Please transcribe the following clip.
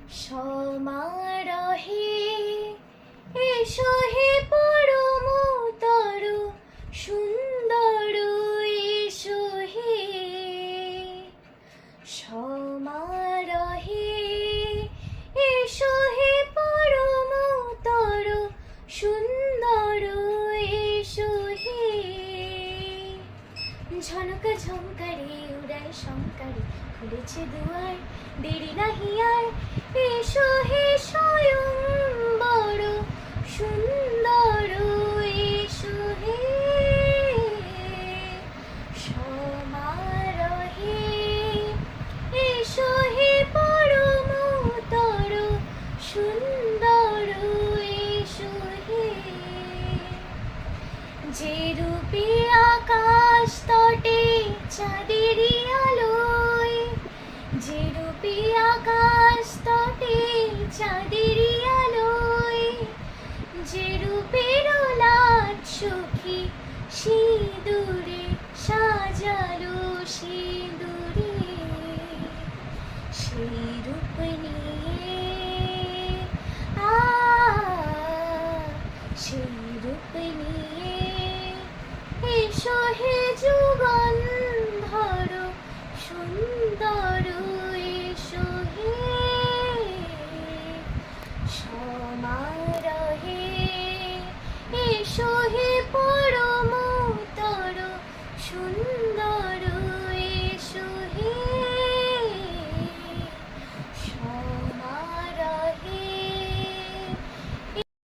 সমারোহে এসো হে পরমতর সুন্দর এসো হে সমারোহে এসো হে পরমতর সুন্দর এসো হে ঝনক ঝঙ্কারে উড়ায় শঙ্কারে খুলেছে দুয়ার দেরি নাহি আর এসো হে স্বয়ং বড় সুন্দর এসো হে সমারোহে এসো হে পরমতর সুন্দর এসো হে যে রূপে আকাশ তটে চাঁদেরই আলোয় যে রূপে আকাশ তটে চাঁদেরই আলোয় যে রূপের লাট সখী সিঁদুরে সাজালো সিঁদুরে সেই রূপ নিয়ে সেই রূপ নিয়ে এসো হে যুগন্ধর সুন্দর এসো হে সমারোহে এসো হে পরমতর সুন্দর